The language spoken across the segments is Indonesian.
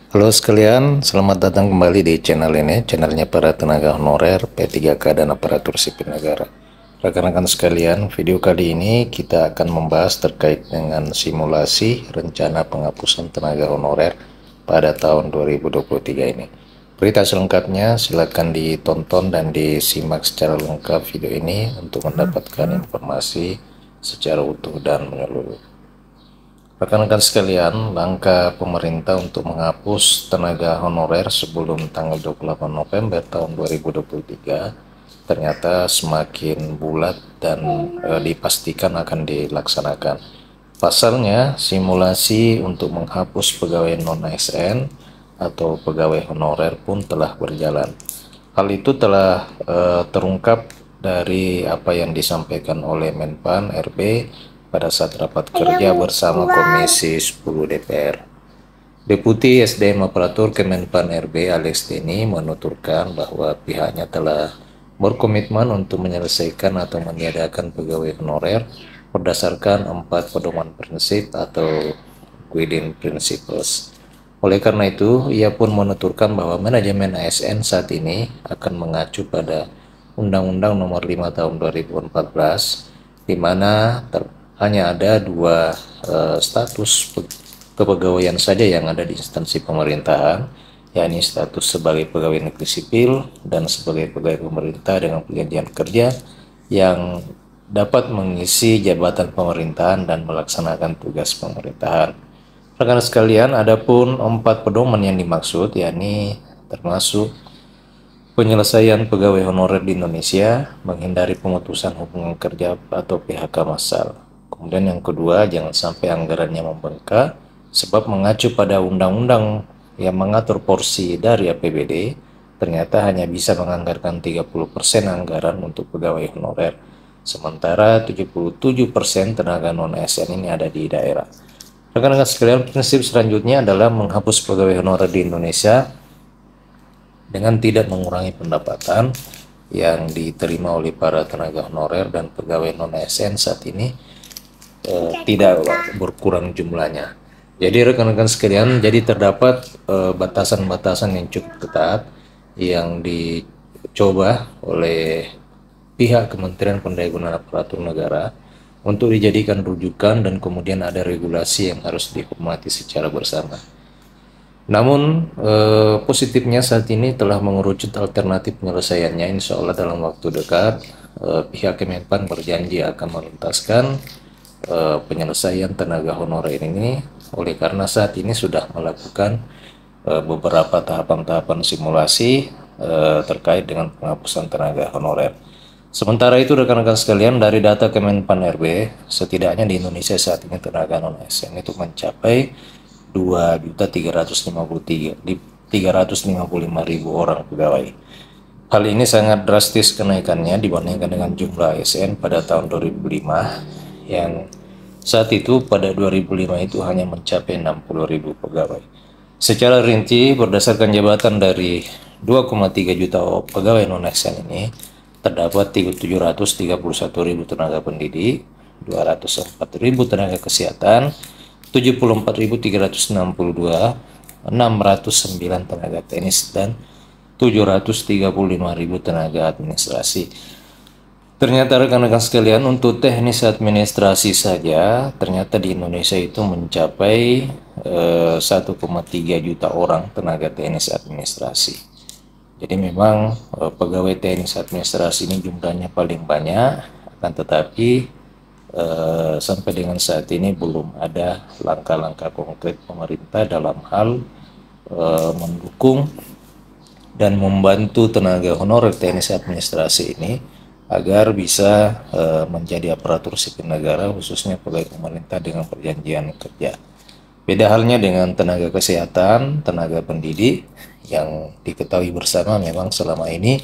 Halo sekalian, selamat datang kembali di channel ini, channelnya para tenaga honorer P3K dan aparatur sipil negara. Rekan-rekan sekalian, video kali ini kita akan membahas terkait dengan simulasi rencana penghapusan tenaga honorer pada tahun 2023 ini. Berita selengkapnya silakan ditonton dan disimak secara lengkap video ini untuk mendapatkan informasi secara utuh dan menyeluruh. Rekan-rekan sekalian, langkah pemerintah untuk menghapus tenaga honorer sebelum tanggal 28 November tahun 2023 ternyata semakin bulat dan dipastikan akan dilaksanakan. Pasalnya, simulasi untuk menghapus pegawai non-ASN atau pegawai honorer pun telah berjalan. Hal itu telah terungkap dari apa yang disampaikan oleh Menpan RB pada saat rapat kerja bersama Komisi 10 DPR. Deputi SDM Aparatur Kemenpan RB Alex Deni menuturkan bahwa pihaknya telah berkomitmen untuk menyelesaikan atau meniadakan pegawai honorer berdasarkan 4 pedoman prinsip atau guiding principles. Oleh karena itu, ia pun menuturkan bahwa manajemen ASN saat ini akan mengacu pada Undang-Undang Nomor 5 Tahun 2014, di mana hanya ada dua status kepegawaian saja yang ada di instansi pemerintahan, yakni status sebagai pegawai negeri sipil dan sebagai pegawai pemerintah dengan perjanjian kerja yang dapat mengisi jabatan pemerintahan dan melaksanakan tugas pemerintahan. Rekan sekalian, adapun 4 pedoman yang dimaksud yakni termasuk penyelesaian pegawai honorer di Indonesia, menghindari pemutusan hubungan kerja atau PHK massal. Kemudian yang kedua, jangan sampai anggarannya membengkak, sebab mengacu pada undang-undang yang mengatur porsi dari APBD, ternyata hanya bisa menganggarkan 30% anggaran untuk pegawai honorer, sementara 77% tenaga non-ASN ini ada di daerah. Rekan-rekan sekalian, prinsip selanjutnya adalah menghapus pegawai honorer di Indonesia dengan tidak mengurangi pendapatan yang diterima oleh para tenaga honorer dan pegawai non-ASN saat ini tidak berkurang jumlahnya. Jadi rekan-rekan sekalian, jadi terdapat batasan-batasan yang cukup ketat yang dicoba oleh pihak Kementerian Pendayagunaan Aparatur Negara untuk dijadikan rujukan dan kemudian ada regulasi yang harus dihormati secara bersama. Namun positifnya saat ini telah mengerucut alternatif penyelesaiannya. Insya Allah dalam waktu dekat pihak Kemenpan berjanji akan menuntaskan penyelesaian tenaga honorer ini, oleh karena saat ini sudah melakukan beberapa tahapan-tahapan simulasi terkait dengan penghapusan tenaga honorer. Sementara itu rekan-rekan sekalian, dari data Kemenpan RB, setidaknya di Indonesia saat ini tenaga non-ASN itu mencapai 2.355.000 orang pegawai. Hal ini sangat drastis kenaikannya dibandingkan dengan jumlah ASN pada tahun 2005 yang saat itu pada 2005 itu hanya mencapai 60.000 pegawai. Secara rinci, berdasarkan jabatan dari 2,3 juta pegawai non-ASN ini, terdapat 731.000 tenaga pendidik, 204.000 tenaga kesehatan, 74.362, 609 tenaga teknis, dan 735.000 tenaga administrasi. Ternyata rekan-rekan sekalian, untuk teknis administrasi saja ternyata di Indonesia itu mencapai 1,3 juta orang tenaga teknis administrasi. Jadi memang pegawai teknis administrasi ini jumlahnya paling banyak, akan tetapi sampai dengan saat ini belum ada langkah-langkah konkret pemerintah dalam hal mendukung dan membantu tenaga honorer teknis administrasi ini agar bisa menjadi aparatur sipil negara, khususnya pegawai pemerintah dengan perjanjian kerja. Beda halnya dengan tenaga kesehatan, tenaga pendidik yang diketahui bersama memang selama ini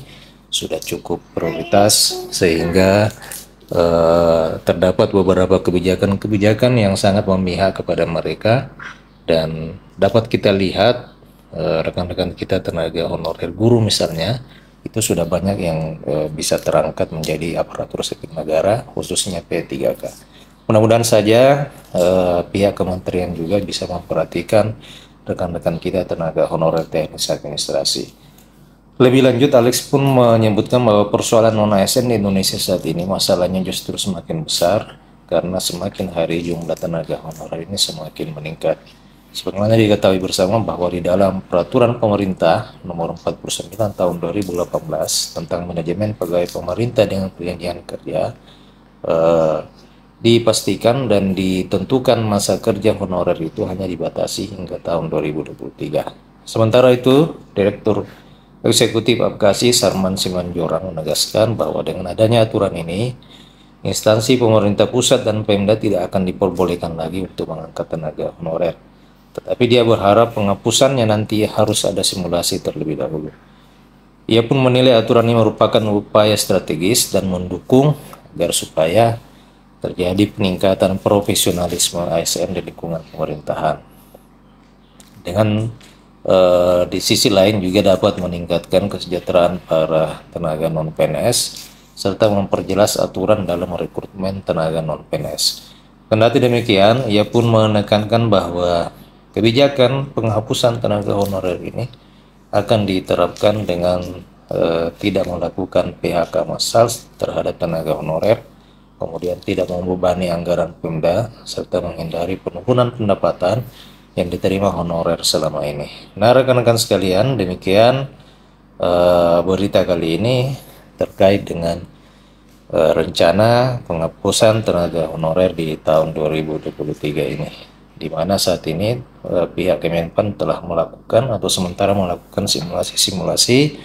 sudah cukup prioritas, sehingga terdapat beberapa kebijakan-kebijakan yang sangat memihak kepada mereka, dan dapat kita lihat rekan-rekan kita tenaga honorer guru misalnya, itu sudah banyak yang bisa terangkat menjadi aparatur sipil negara, khususnya P3K. Mudah-mudahan saja pihak kementerian juga bisa memperhatikan rekan-rekan kita tenaga honorer teknis administrasi. Lebih lanjut, Alex pun menyebutkan bahwa persoalan non-ASN di Indonesia saat ini masalahnya justru semakin besar karena semakin hari jumlah tenaga honorer ini semakin meningkat. Sebagaimana diketahui bersama bahwa di dalam Peraturan Pemerintah Nomor 49 Tahun 2018 tentang manajemen pegawai pemerintah dengan perjanjian kerja, dipastikan dan ditentukan masa kerja honorer itu hanya dibatasi hingga tahun 2023. Sementara itu, Direktur Eksekutif Apkasi Sarman Simanjorang menegaskan bahwa dengan adanya aturan ini, instansi pemerintah pusat dan Pemda tidak akan diperbolehkan lagi untuk mengangkat tenaga honorer. Tetapi dia berharap penghapusannya nanti harus ada simulasi terlebih dahulu. Ia pun menilai aturan ini merupakan upaya strategis dan mendukung agar supaya terjadi peningkatan profesionalisme ASN di lingkungan pemerintahan. Dengan di sisi lain juga dapat meningkatkan kesejahteraan para tenaga non-PNS serta memperjelas aturan dalam rekrutmen tenaga non-PNS. Kendati demikian, ia pun menekankan bahwa kebijakan penghapusan tenaga honorer ini akan diterapkan dengan tidak melakukan PHK massal terhadap tenaga honorer, kemudian tidak membebani anggaran Pemda, serta menghindari penurunan pendapatan yang diterima honorer selama ini. Nah, rekan-rekan sekalian, demikian berita kali ini terkait dengan rencana penghapusan tenaga honorer di tahun 2023 ini, di mana saat ini pihak Kemenpan telah melakukan atau sementara melakukan simulasi-simulasi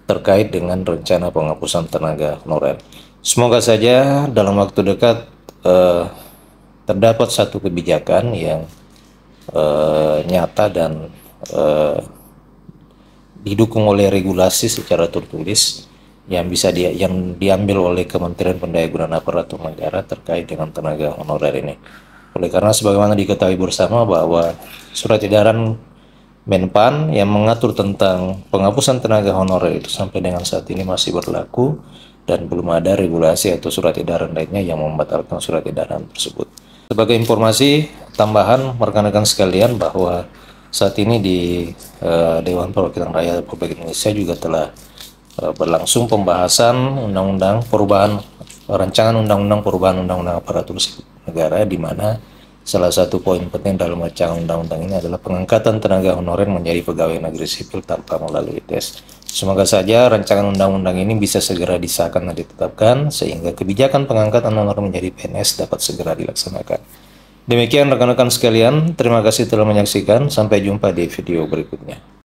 terkait dengan rencana penghapusan tenaga honorer. Semoga saja dalam waktu dekat terdapat satu kebijakan yang nyata dan didukung oleh regulasi secara tertulis yang bisa yang diambil oleh Kementerian Pendayagunaan Aparatur Negara terkait dengan tenaga honorer ini. Oleh karena sebagaimana diketahui bersama bahwa surat edaran Menpan yang mengatur tentang penghapusan tenaga honorer itu sampai dengan saat ini masih berlaku dan belum ada regulasi atau surat edaran lainnya yang membatalkan surat edaran tersebut. Sebagai informasi tambahan rekan-rekan sekalian bahwa saat ini di Dewan Perwakilan Rakyat Republik Indonesia juga telah berlangsung pembahasan rancangan undang-undang perubahan undang-undang aparatur sipil negara, di mana salah satu poin penting dalam rancangan undang-undang ini adalah pengangkatan tenaga honorer menjadi pegawai negeri sipil tanpa melalui tes. Semoga saja rancangan undang-undang ini bisa segera disahkan dan ditetapkan sehingga kebijakan pengangkatan honorer menjadi PNS dapat segera dilaksanakan. Demikian rekan-rekan sekalian, terima kasih telah menyaksikan. Sampai jumpa di video berikutnya.